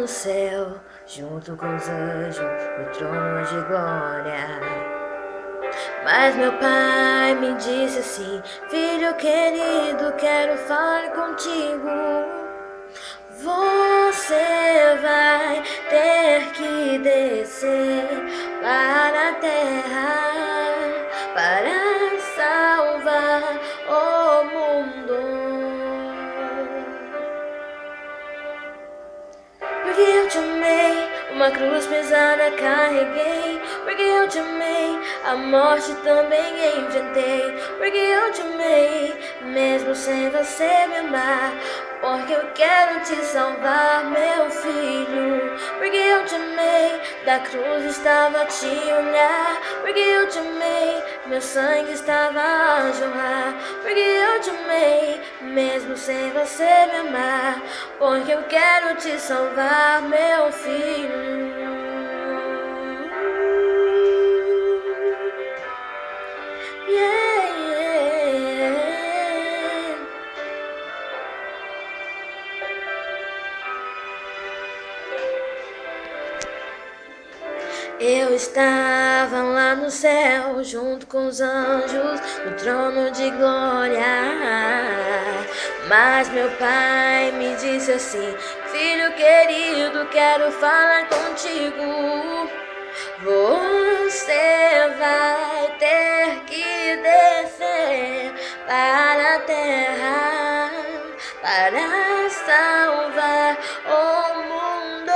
no céu, junto com os anjos, no trono de glória. Mas meu pai me disse assim: filho querido, quero falar contigo. Você vai ter que descer para a terra para salvar o mundo. Porque eu te amei, uma cruz pesada carreguei. Porque eu te amei, a morte também enfrentei. Porque eu te amei, mesmo sem você me amar. Porque eu quero te salvar, meu filho. Porque eu te amei, da cruz estava a te olhar. Porque eu te amei, meu sangue estava a jorrar. Porque eu te amei, mesmo sem você me amar. Porque eu quero te salvar, meu filho. Yeah, yeah. Eu estava lá no céu, junto com os anjos, no trono de glória. Mas meu pai me disse assim: filho querido, quero falar contigo. Você vai ter que descer para a terra para salvar o mundo.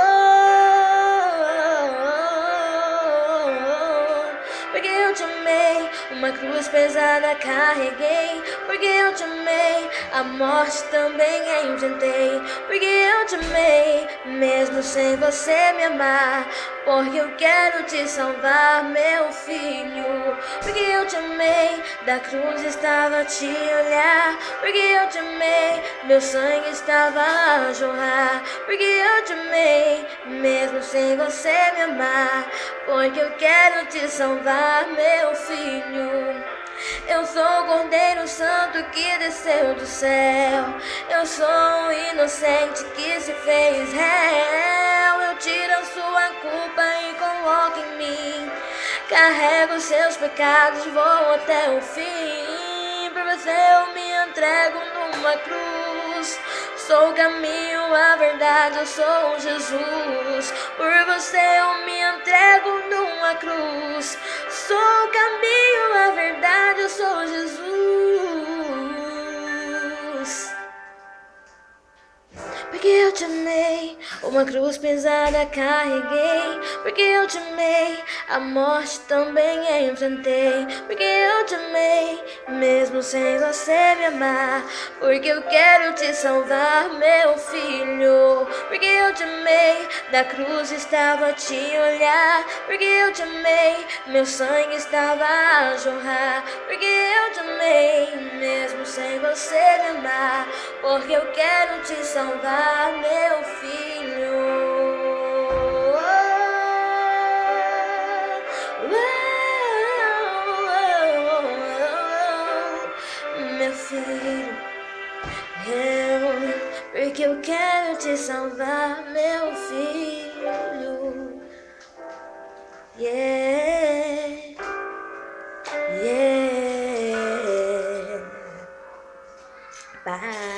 Porque eu te amei, uma cruz pesada carreguei. Porque eu te amei, a morte também enfrentei. Porque eu te amei, mesmo sem você me amar. Porque eu quero te salvar, meu filho. Porque eu te amei, da cruz estava a te olhar. Porque eu te amei, meu sangue estava a jorrar. Porque eu te amei, mesmo sem você me amar. Porque eu quero te salvar, meu filho. Eu sou o Cordeiro Santo que desceu do céu. Eu sou o inocente que se fez réu. Eu tiro a sua culpa e coloco em mim. Carrego seus pecados, vou até o fim. Por você eu me entrego numa cruz. Sou o caminho, a verdade, eu sou Jesus. Por você eu me entrego numa cruz. Sou o caminho, a verdade, eu sou Jesus. Porque eu te amei, uma cruz pesada carreguei. Porque eu te amei, a morte também enfrentei. Porque eu te amei, mesmo sem você me amar. Porque eu quero te salvar, meu filho. Porque eu te amei, da cruz estava a te olhar. Porque eu te amei, meu sangue estava a jorrar. Porque eu te amei, mesmo sem você me amar. Porque eu quero te salvar, meu filho. Meu filho, porque eu quero te salvar, meu filho. Yeah, yeah. Bye.